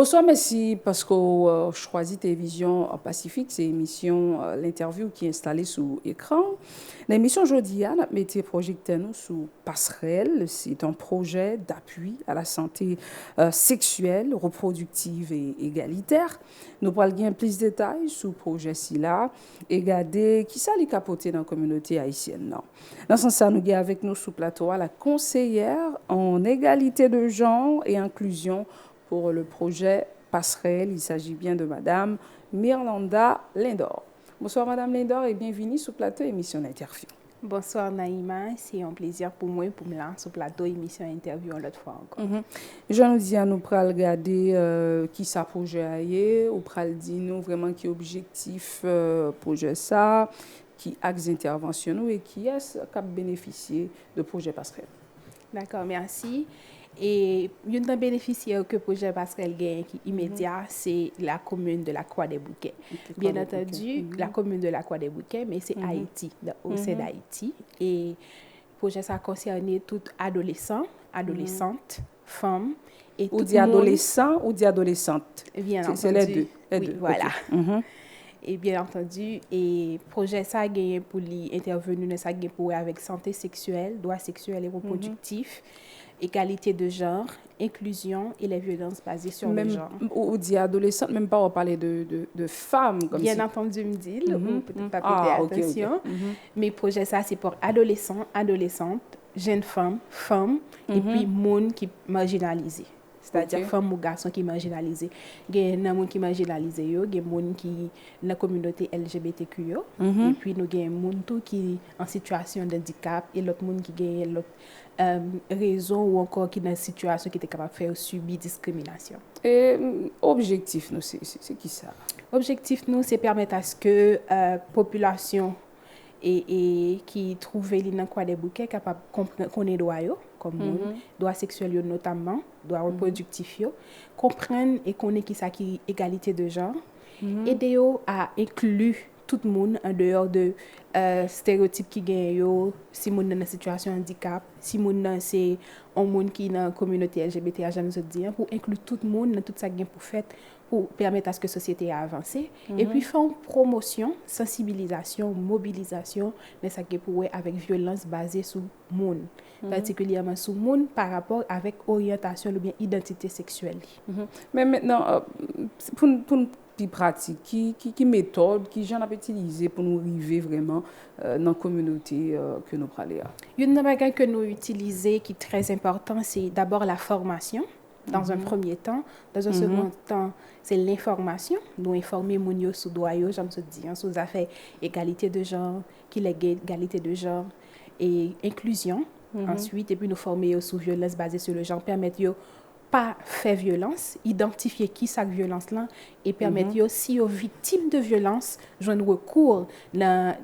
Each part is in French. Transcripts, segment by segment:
Bonsoir, merci parce que choisi Télévision Pacifique, c'est l'émission, l'interview qui est installée sous écran. L'émission aujourd'hui, on a mis projecteur nous sous passerelle. C'est un projet d'appui à la santé sexuelle, reproductive et égalitaire. Nous parlons bien plus de détails sur le projet là et regarder qui ça les capoter dans la communauté haïtienne. Non. Dans ce sens, nous avons avec nous sous plateau la conseillère en égalité de genre et inclusion pour le projet Passerelle. Il s'agit bien de Madame Mirlanda Lindor. Bonsoir Madame Lindor et bienvenue sur le plateau émission Interview. Bonsoir Naïma, c'est un plaisir pour moi pour me lancer sur le plateau émission Interview l'autre fois encore. Je nous dis à nous pral regarder qui ça projet aille ou pral dire nous vraiment qui objectif projet ça, qui axe intervention et qui est cap bénéficier de projet Passerelle. D'accord, merci. Et une des bénéficiaires que le projet Passerelle gagne qui immédiat, c'est la commune de la Croix-des-Bouquets. Bien entendu, la commune de la Croix-des-Bouquets, mais c'est Haïti, au sein d'Haïti. Et le projet ça a concerné tout adolescent, adolescente, femmes et tout ou dit adolescent ou dit adolescente. Bien entendu. C'est les deux. Oui, voilà. Et bien entendu, et projet ça a gagné pour l'intervenir ça a pour avec santé sexuelle, droits sexuels et reproductifs, égalité de genre, inclusion et les violences basées sur le genre. Ou dit adolescente, même pas on parler de femmes comme bien si. entendu me dit, ou peut-être pas prêter attention. Mais projet ça c'est pour adolescents, adolescentes, jeunes femmes, femmes et puis monde qui marginalisé. C'est-à-dire femmes ou garçons qui marginalisés. Il y a des gens qui marginalisés, il y a des gens qui dans la communauté LGBTQ, et puis nous avons des gens qui en situation de handicap et l'autre monde qui a l'autre raison ou encore qui dans une situation qui est capable de faire subir discrimination. Et objectif nous c'est qui ça? Objectif nous c'est permettre à ce que population et qui trouve les dans quoi des bouquets capable connaître droit comme droit sexuel notamment droit reproductif comprendre et connaître qui ça qui égalité de genre aider à inclure tout le monde en dehors de stéréotypes qui gagne si monde dans une situation de handicap si monde c'est un monde qui dans la communauté LGBT j'aime se dire pour inclure tout le monde dans tout ça gain pour faire pour permettre à ce que la société a avancé et puis faire une promotion, sensibilisation, mobilisation de ça qui pour avec violence basée sur monde, particulièrement sur monde par rapport avec orientation ou bien identité sexuelle. Mais maintenant pour petit pratique qui méthode qui j'en a utilisé pour nous arriver vraiment dans la communauté que nous parlons. Une des choses que nous utilisons qui est très important, c'est d'abord la formation. Dans un premier temps, dans un second temps, c'est l'information. Nous informer les gens sur droit, j'aime se dire, sur les affaires égalité de genre, qui est égalité de genre et inclusion. Ensuite, et puis nous former sur violence basée sur le genre, permettre de pas faire violence, identifier qui cette violence là et permettre si aux victimes de violence, joindre recours dans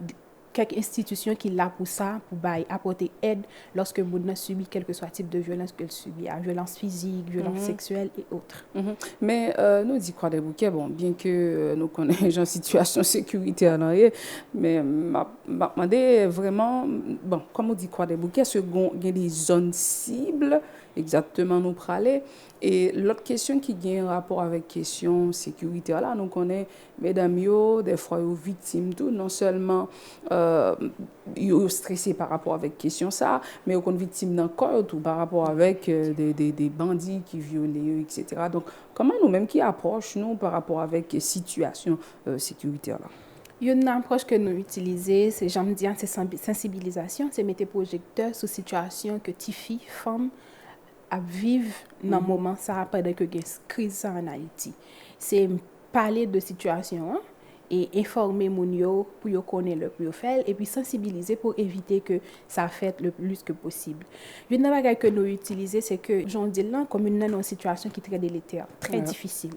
quelques institutions qui là pour ça pour apporter aide lorsque moun subit quel que soit type de violence qu'elle subit, violence physique, violence sexuelle et autres. Mais nous dit quoi des bouquets bon bien que nous connaissons en situation sécuritaire là mais m'a demandé vraiment bon comme on dit quoi des bouquets ce il y a des zones cibles exactement nous praler et l'autre question qui a un rapport avec question sécuritaire là nous connaît mesdames yo des fois yo victimes tout non seulement yo stressé par rapport avec question ça mais yo kon victime d'un corps tout par rapport avec des bandits qui violent etc. Donc comment nous même qui approche nous par rapport avec situation sécuritaire là. Une approche que nous utilisons, c'est j'aime dire c'est sensibilisation, c'est mettre projecteur sur situation que les filles femmes à vivre dans le moment ça pendant que il y a une crise en Haïti. C'est parler de situation et informer moun yo pour yo connaître le plus faire et puis sensibiliser pour éviter que ça fait le plus que possible. Une chose que nous utilisons c'est que j'en dis là comme une situation qui est très délétère, très difficile.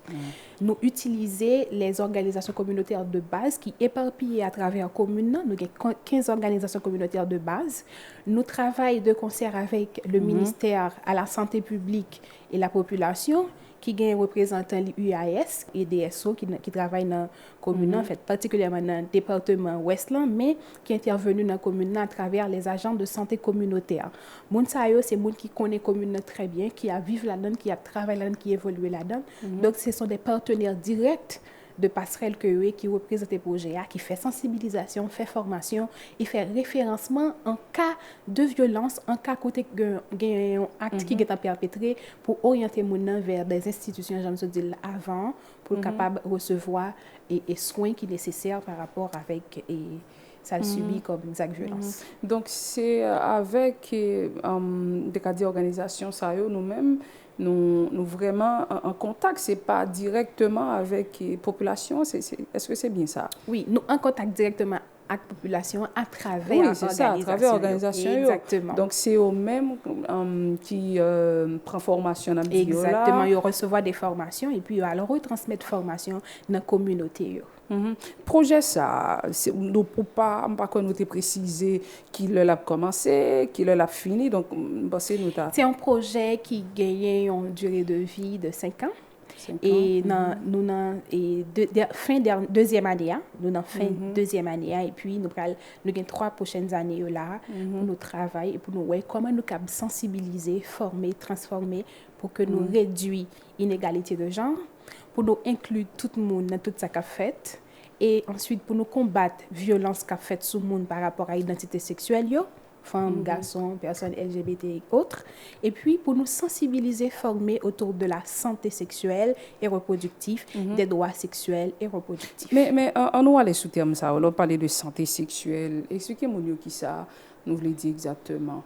Nous utilisons les organisations communautaires de base qui éparpillées à travers la commune, nous avons 15 organisations communautaires de base. Nous travaillons de concert avec le ministère à la santé publique et la population qui gagne représentant l'UAS et DSO qui travaillent dans la commune, en fait, particulièrement dans le département Westland, mais qui intervenu dans la commune à travers les agents de santé communautaire. Moun sa yo, c'est moun qui connaît la commune très bien, qui a vécu là-dedans, qui a travaillé là-dedans, qui évolue là-dedans. Donc, ce sont des partenaires directs de passerelle qui représente le projet, qui fait sensibilisation, fait formation, et fait référencement en cas de violence, en cas côté un acte qui est perpétré pour orienter les gens vers des institutions, j'aime dit avant, pour capable recevoir et soins qui sont nécessaires par rapport avec ça le subit comme acte de violence. Donc c'est avec des cas d'organisation ça nous-mêmes nous vraiment en contact, c'est pas directement avec la population, est-ce que c'est bien ça? Oui, nous en contact directement avec la population à travers l'organisation. Oui, c'est ça, à travers l'organisation. Exactement. Donc c'est eux-mêmes qui prennent formation dans le Exactement, ils reçoivent des formations et puis alors ils transmettent formation dans la communauté. Projet ça, nous pour pas nous préciser qui l'a commencé, qui l'a fini, donc c'est un projet qui gagne une durée de vie de 5 ans. Et nous fin deuxième année, nous dans fin deuxième année et puis nous avons 3 prochaines années là pour nous travailler et pour nous voir comment nous capable sensibiliser, former, transformer pour que nous réduisons l'inégalité de genre, pour nous inclure tout le monde dans tout ça qu'a fait et ensuite pour nous combattre violence qu'a fait sur le monde par rapport à l'identité sexuelle femmes, garçons, personnes LGBT et autres. Et puis, pour nous sensibiliser, former autour de la santé sexuelle et reproductive, des droits sexuels et reproductifs. Mais on va aller sous terme ça, on va parler de santé sexuelle. Expliquez-moi qui ça nous voulez dire exactement.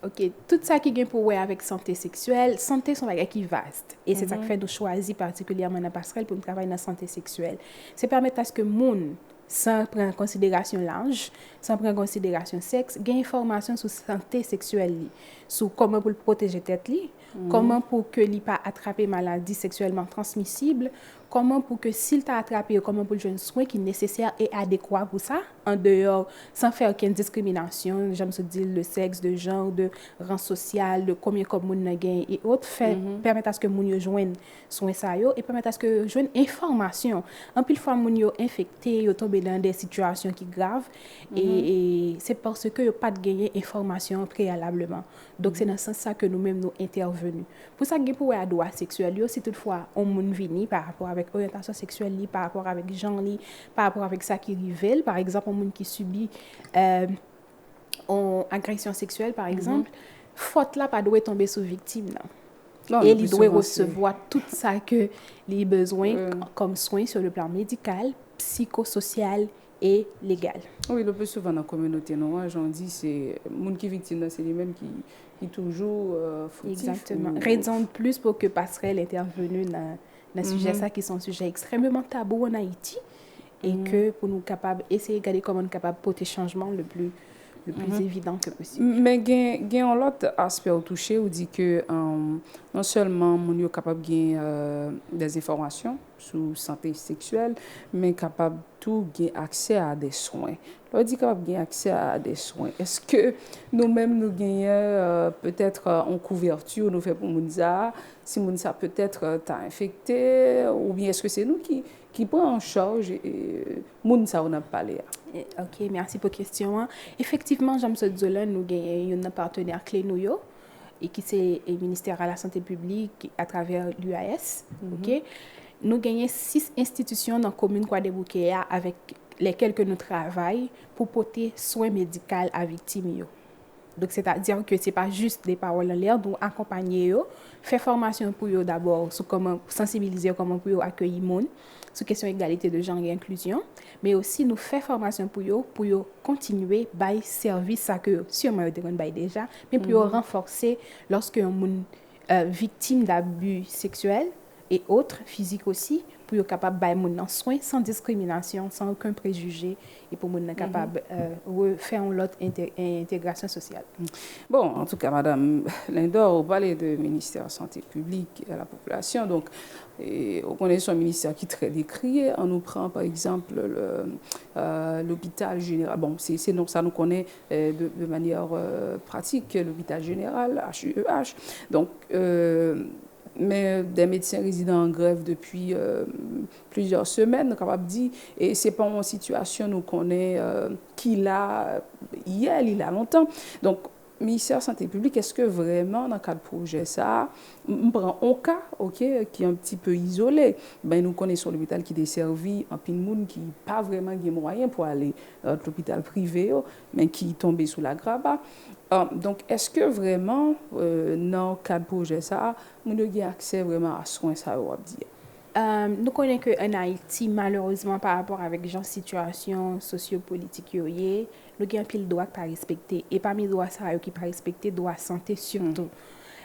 OK, tout ça qui est pour avec santé sexuelle, santé sont bagage qui vaste et c'est ça qui fait nous choisir particulièrement dans passerelle pour travailler dans la santé sexuelle. C'est permettre à ce que monde sans prendre en considération l'âge, sans prendre en considération le sexe, gagne information sur santé sexuelle, sur comment pour protéger tête comment pour que li pas attraper maladie sexuellement transmissible, comment pour que s'il t'a attrapé, comment pour le jeune soin qui est nécessaire et adéquat pour ça, en dehors, sans faire aucune discrimination, j'aime se dire le sexe, de genre, de rang social, de combien comme moun nan gagne et autres, permettre à ce que moun yo joigne soin ça yo et permettre à ce que joigne information. En pile fois moun yo infecté, yo tomber dans des situations qui graves et c'est parce que yo pas de gagner information préalablement. Donc c'est dans ce sens ça que nous-mêmes nous intervenus. Pour ça que pour droit sexuel yo, si toutefois on moun vini par rapport avec orientation sexuelle li, par rapport avec genre li, par rapport avec ça qui rivel, par exemple un monde qui subit une agression sexuelle par exemple, faute là pas doit tomber sous victime là. Non, et il doit recevoir tout ça que les besoins comme soins sur le plan médical, psychosocial et légal. Oui, le plus souvent dans la communauté noire, j'en dis, c'est les gens qui sont victimes, c'est les mêmes qui toujours fautifs. Exactement. Raison de plus pour que passerelle intervenue dans sujet ça qui sont sujets extrêmement tabous en Haïti et que pour nous capables essayer de regarder comment nous capables porter changement le plus évident que possible. Mais il y a un autre aspect au toucher où dit que non seulement nous sommes capables de des informations sur santé sexuelle, mais capable tout gagner accès à des soins. On dit capable gagner accès à des soins. Est-ce que nous-mêmes nous gagnons peut-être en couverture nous fait pour Mounza, si Mounza peut-être t'a infecté ou bien est-ce que c'est nous qui prend en charge et Mounza on a parlé. OK, merci pour la question. Effectivement, j'aime ce dire nous gagnons un partenaire clé nous et qui c'est le ministère de la santé publique à travers l'UAS. OK. Nous gagnons 6 institutions dans la commune Croix-des-Bouquets avec lesquelles que nous travaillons pour porter soins médicaux à victimes. Donc, c'est-à-dire que ce n'est pas juste des paroles en l'air, nous accompagner, faire formation pour eux d'abord, sur comment sensibiliser, comment pour eux accueillir les gens, sur question d'égalité de genre et inclusion, mais aussi nous faire formation pour eux continuer à faire service ça que sûrement ils ont déjà, mais pour eux renforcer lorsque un monde victime d'abus sexuels et autres, physiques aussi, pour être capable de faire soins sans discrimination, sans aucun préjugé, et pour être capable de faire une autre intégration sociale. Bon, en tout cas, Madame Lindor, vous parlez du ministère de la Santé publique et à la population. Donc, on connaît son ministère qui est très décrié. On nous prend, par exemple, l'hôpital général. Bon, ça nous connaît de manière pratique, l'hôpital général, HUEH. Donc, Mais des médecins résidents en grève depuis plusieurs semaines, capable de dire, et c'est pas une situation nous connaît qu'il a hier, il a longtemps. Donc, ministère de la Santé publique, est-ce que vraiment, dans le cadre de projet, ça, on prend un cas, ok, qui est un petit peu isolé, ben, nous connaissons l'hôpital qui desservit un peu de monde qui n'a pas vraiment de moyens pour aller à l'hôpital privé, mais qui est tombé sous la graba. Donc, est-ce que vraiment, dans le cadre de projet, ça, nous avons accès vraiment à soins, ça, on va dire? Nous connaissons qu'en Haïti, malheureusement, par rapport avec la situation sociopolitique, nous avons un pile de droits qui pas respecté. Et parmi les droits qui pas respecté, droits santé surtout.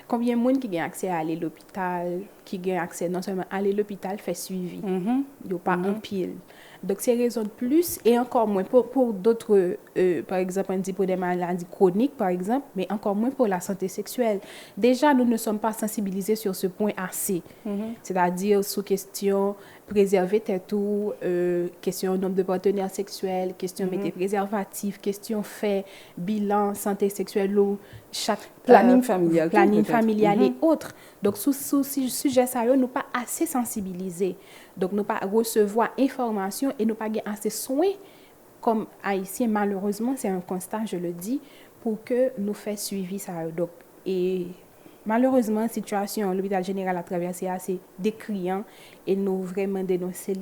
Combien de monde qui a accès à aller à l'hôpital, qui a accès non seulement à aller à l'hôpital, fait suivi. Il n'y a pas un pile. Donc, c'est raison de plus, et encore moins pour d'autres, par exemple, on dit pour des maladies chroniques, par exemple, mais encore moins pour la santé sexuelle. Déjà, nous ne sommes pas sensibilisés sur ce point assez. C'est-à-dire, sous question préserver tes tout, question nombre de partenaires sexuels, question mettre préservatif, question fait, bilan, santé sexuelle ou chaque planning familial, et autres. Donc, sous sujet ça, nous pas assez sensibilisés. Donc, nous pas recevoir information et nous pas assez soin comme haïtiens. Malheureusement, c'est un constat, je le dis, pour que nous fassions suivi ça. Donc, et malheureusement, la situation l'hôpital général a traversé assez décriant et nous vraiment dénoncé.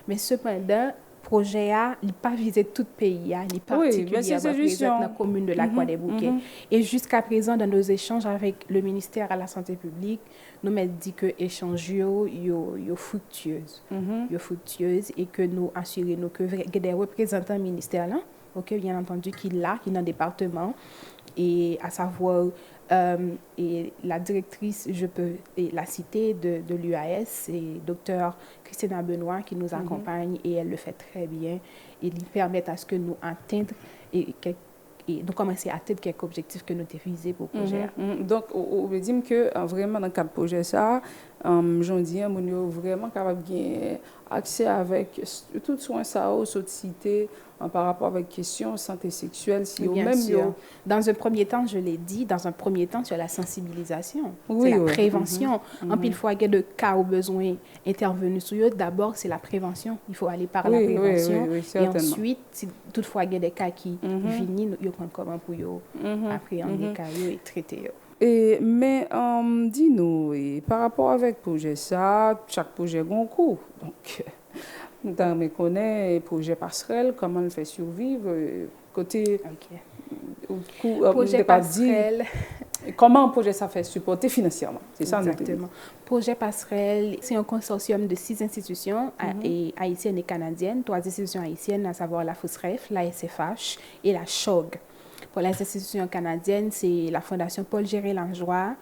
Mais cependant, le projet n'a pas visé tout le pays, il est particulièrement présent dans la commune de la Croix-des-Bouquets. Et jusqu'à présent, dans nos échanges avec le ministère de la Santé publique, nous m'avons dit que l'échange est fructueuse et que nous assurons que des représentants ministères là, bien entendu, qui sont dans le département, et à savoir et la directrice, je peux la citer, de l'UAS, c'est Dr Christina Benoît qui nous accompagne et elle le fait très bien. Et lui permettent à ce que nous atteignons et nous commencer à atteindre quelques objectifs que nous avons visés pour le projet. Donc, on veut dire que vraiment dans le cadre du projet, ça, j'en dis, on est vraiment capable de accès avec tout soin ça aux sociétés par rapport avec la question santé sexuelle. Si bien même sûr. Dans un premier temps, je l'ai dit, sur la sensibilisation, oui, c'est la prévention. En pile fois, il y a de cas au besoin intervenus sur eux. D'abord, c'est la prévention. Il faut aller par la prévention. Et ensuite, si toutefois il y a des cas qui viennent, il faut comment pour appréhender les cas et traiter. Mais dis-nous, par rapport avec le projet, ça, chaque projet a un coût. Donc, nous connaissons le projet passerelle, comment le fait survivre, côté projet passerelle. Comment un projet ça fait supporter financièrement? C'est ça. Exactement. Projet passerelle, c'est un consortium de 6 institutions haïtiennes et canadiennes, 3 institutions haïtiennes, à savoir la FOSREF, la SFH et la CHOG. Pour les institutions canadiennes, c'est la Fondation Paul Géré Langlois,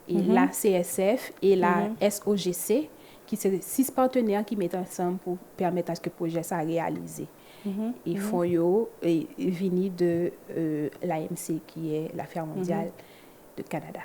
et la CSF et la SOGC, qui sont 6 partenaires qui mettent ensemble pour permettre à ce que le projet soit réalisé. Ils font et viennent de l'AMC, qui est l'Affaire mondiale de Canada.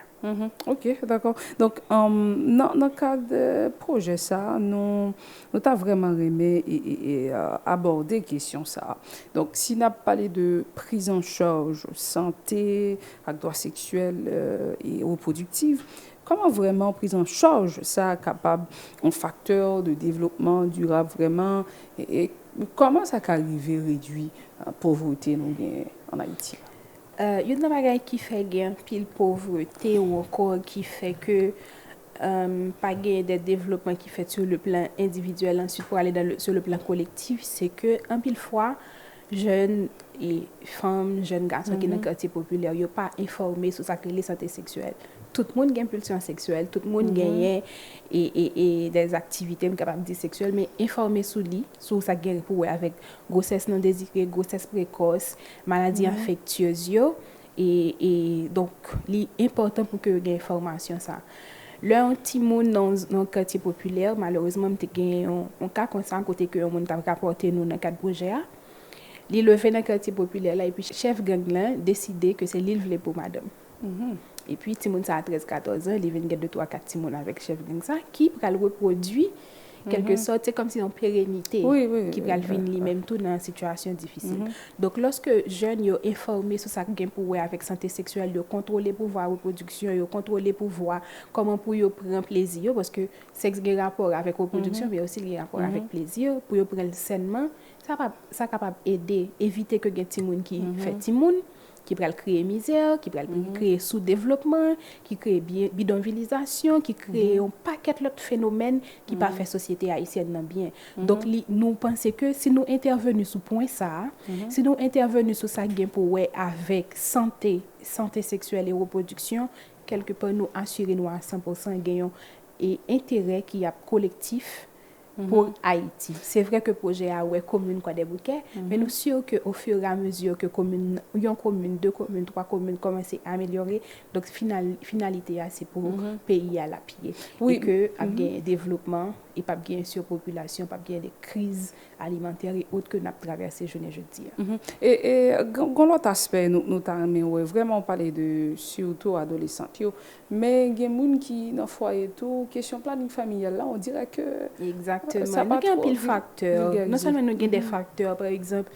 OK, d'accord. Donc, dans le cadre de projet, ça, nous avons vraiment aimé et aborder la question. Ça. Donc, si on a parlé de prise en charge, santé, droits sexuels et reproductifs, comment vraiment prise en charge ça capable un facteur de développement durable vraiment et comment ça peut arriver à réduire la pauvreté en Haïti? Il y a des choses qui fait gain pile pauvreté ou encore qui fait que pas gain des développements qui fait sur le plan individuel ensuite pour aller sur le plan collectif, c'est que un pile fois jeunes et femmes, jeunes garçons qui sont dans le quartier populaire, ils sont pas informés sur ça que les santé sexuelle. Tout le monde a une pulsion sexuelle, tout le monde gagne et des activités capables de sexuelles, mais informer sur ça guérir pour avec grossesse non désirée, grossesse précoce, maladies infectieuses et donc c'est important pour que vous ayez information ça. Là un petit monde dans le quartier populaire, malheureusement on gagne un cas comme ça côté que on t'a rapporté nous dans cadre projet. Il levé dans le quartier populaire là et puis chef gang là décidé que c'est l'île pour madame. Et puis, Timon, ça a 13-14 ans, il vient de 2-3-4 Timon avec chef gang ça, qui va le reproduire quelque sorte, c'est comme si une pérennité qui va venir lui-même tout dans une situation difficile. Donc, lorsque jeunes sont informés sur ça qu'ils pour avec santé sexuelle, ils contrôler pour voir la reproduction, ils contrôler pour voir comment pour ils prendre plaisir, parce que sexe a rapport avec la reproduction, mais aussi un rapport avec plaisir, pour ils prendre sainement, ça capable aider, éviter que des petits monde qui fait petit monde, qui va créer misère, qui va créer sous-développement, qui crée bidonvillisation, qui crée un paquet d'autres phénomènes qui pas fait société haïtienne bien. Donc nous pensons que si nous intervenons sur point ça, si nous intervenons sur ça pour avec santé sexuelle et reproduction, quelque part nous assurer nous à 100% gagnons et intérêt qui a collectif pour Haïti. C'est vrai que le projet a commune quoi des bouquets, mais nous sommes sûrs qu'au fur et à mesure que une commune, 2 communes, 3 communes commencent à améliorer, donc finalité c'est pour le pays à la pied. Et que il y a un développement et pas bien surpopulation, pas bien des crises alimentaires et autres que nous avons traversées jeudi. Et l'autre aspect, nous avons vraiment parlé de surtout adolescents, mais il y a des gens qui dans le foyer tout, question planning familial là, on dirait que exactement. Nous avons un pile facteur. Non seulement nous avons des facteurs, par exemple,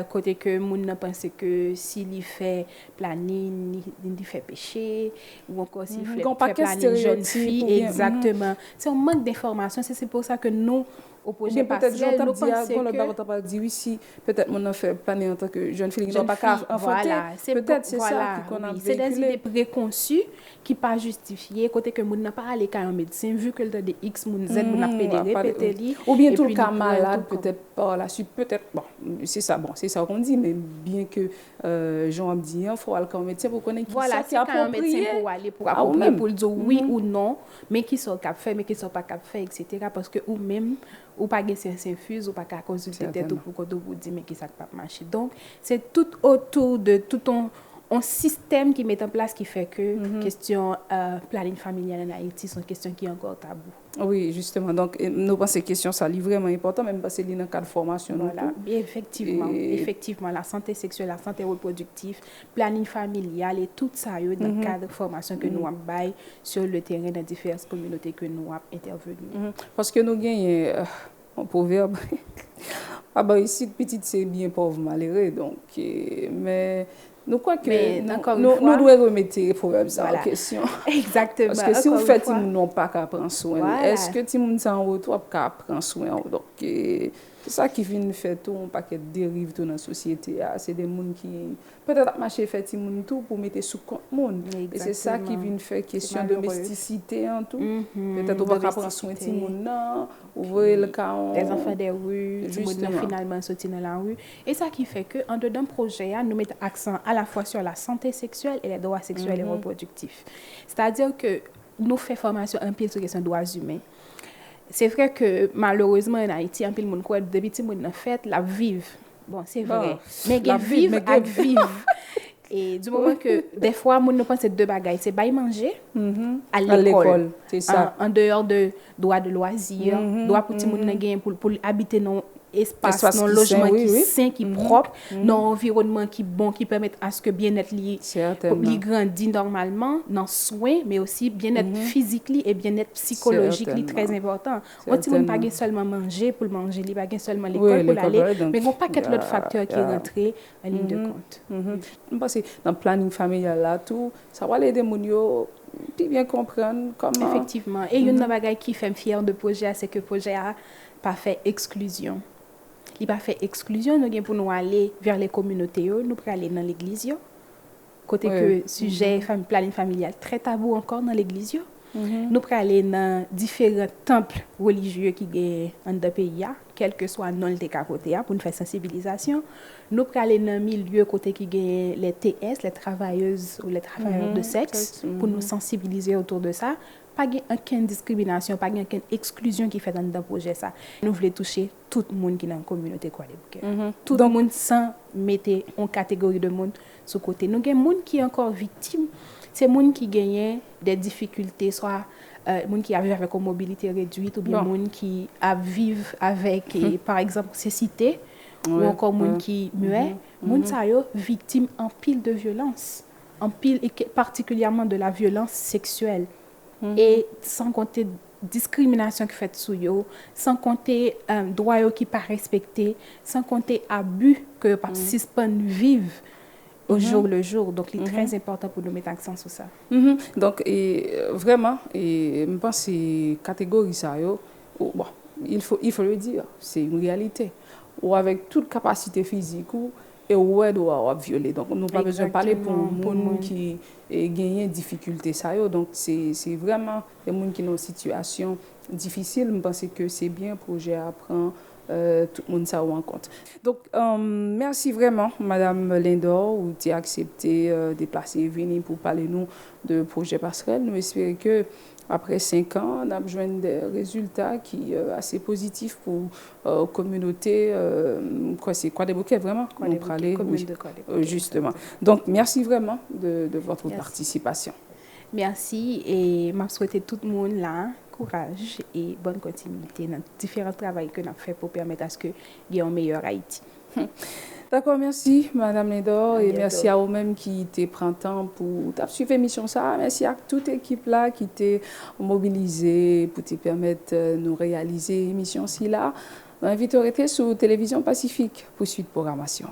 côté que moun pense que s'il fait planning, il fait péché, ou encore s'il fait planning jeune fille, exactement. C'est un manque d'informations, c'est pour ça que nous, au projet passerelle, nous pensons que... dit oui, si peut-être on a fait planer en tant que jeune fille, pas qu'à enfanter, peut-être c'est ça qu'on a véhiculé. C'est des idées préconçues qui pas justifiées, côté que moun n'a pas allé à un médecin, vu que le de X, moun Z, moun a pédéré, peut-être. Ou bien tout le cas malade, peut-être par la suite, peut-être, bon, c'est ça qu'on dit, mais bien que Jean dit, il faut aller à un médecin pour connaître qui ça qui est approprié. Pour aller pour approprier, pour dire oui ou non, mais qui sont cap fait, mais qui sont pas cap fait, etc. Parce que ou même ou pas que c'est infuse ou pas qu'à consulter tête ou pour que vous dire mais qui ça pas marcher. Donc c'est tout autour de tout un système qui met en place qui fait que question planning familial en Haïti sont questions qui est encore tabou. Oui, justement. Donc nous pensons que question ça est vraiment important même parce que c'est dans le cadre de formation. Voilà, effectivement la santé sexuelle, la santé reproductive, planning familial et tout ça dans le cadre de formation que nous avons sur le terrain dans différentes communautés que nous avons intervenu. Parce que nous gagnons un proverbe ah bah ici petite c'est bien pauvre malheureux donc mais nous crois que nous devons remettre les proverbes en question. Exactement. Parce que si vous faites ils n'ont pas qu'à prendre soin. Est-ce que ti moun en retour qu'à prendre soin donc c'est ça qui vient faire tout un paquet de dérives dans la société. C'est des gens qui peut-être marcher fait ti moun tout pour mettre sous compte monde. Et c'est ça qui vient faire question de domesticité en tout. Peut-être on va prendre soin ti moun nan, ouvrir le cas des enfants des rues, du monde finalement sortir dans la rue. Et ça qui fait que en dedans projet nous mettons accent à la fois sur la santé sexuelle et les droits sexuels et reproductifs. C'est-à-dire que nous faisons formation en pile sur les droits humains. C'est vrai que malheureusement en Haïti, un peu de monde quoi depuis petit monde en fait la vivre. Bon, c'est vrai. Mais vivre avec vivre. Et du moment que des fois monde ne pense deux bagailles, c'est bail manger à l'école. C'est ça. En dehors de droit de loisirs, droit pour petit monde gagner pour habiter dans espace, dans logement qui sain, qui propre, dans environnement qui bon, qui permet à ce que bien-être lié grandit normalement, dans soins, mais aussi bien-être physique et bien-être psychologique très important. On ne peut pas seulement manger pour manger, il pas seulement l'école pour aller, mais il n'y a pas qu'un autre facteur qui est rentré en ligne de compte. Parce que dans le planning familial là, tout, ça va aider les gens à bien comprendre comment. Effectivement. Et une chose qui fait fier de projet, c'est que le projet a pas fait exclusion. Il n'a pas fait exclusion, nous avons pour nous aller vers les communautés, nous pour aller dans l'église. Côté que sujet planning familial très tabou encore dans l'église. Nous pour aller dans différents temples religieux qui sont dans le pays, quel que soit non le côté pour nous faire sensibilisation. Nous pour aller dans milieu côté qui gagne les TS, les travailleuses ou les travailleurs de sexe pour nous sensibiliser autour de ça. Pas aucune discrimination, pas aucune exclusion qui fait dans le projet ça. Nous voulons toucher tout le monde qui est dans la communauté quoi Tout le monde sans mettre en catégorie de monde sur côté. Nous avons des gens qui sont encore victimes, c'est des gens qui gagnent des difficultés, soit des gens qui vivent avec une mobilité réduite ou bien des gens qui vivent avec par exemple cécité ou encore des gens qui muets, des gens qui sont victimes en pile de violence, en pile et particulièrement de la violence sexuelle. Et sans compter discrimination qui fait sous yo, sans compter droits qui pas respectés, sans compter abus que pas suspend vivre au jour le jour. Donc, il est très important pour nous mettre accent sur ça. Donc, vraiment, je pense que ces catégories, ça, bon, il faut le dire, c'est une réalité. Ou avec toute capacité physique, et ouais doit violer. Donc, nous pas besoin de parler pour nous qui gagnent difficulté ça. Donc, c'est vraiment des gens qui sont dans une situation difficile. Je pense que c'est bien pour projet à prendre. Tout le monde ça en compte. Donc, merci vraiment, Madame Lindor, où tu as accepté de déplacer et venir pour parler nous de projet passerelle. Nous espérons que après 5 ans, on a besoin des résultats qui sont assez positifs pour la communauté. C'est quoi des bouquets, vraiment? Nous parler, oui, justement. Donc, merci vraiment de votre participation. Merci et je souhaite tout le monde là courage et bonne continuité dans différents travaux que nous avons fait pour permettre à ce qu'il y ait un meilleur Haïti. D'accord, merci Madame Lindor et merci à vous-même qui t'es printemps pour suivre l'émission ça. Merci à toute l'équipe là qui t'est mobilisée pour te permettre de nous réaliser l'émission si là. On invite à rester sur Télévision Pacifique pour suite programmation.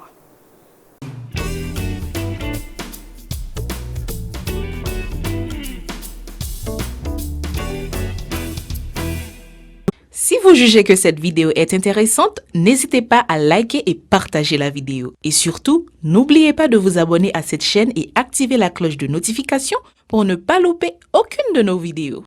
Si vous jugez que cette vidéo est intéressante, n'hésitez pas à liker et partager la vidéo. Et surtout, n'oubliez pas de vous abonner à cette chaîne et activer la cloche de notification pour ne pas louper aucune de nos vidéos.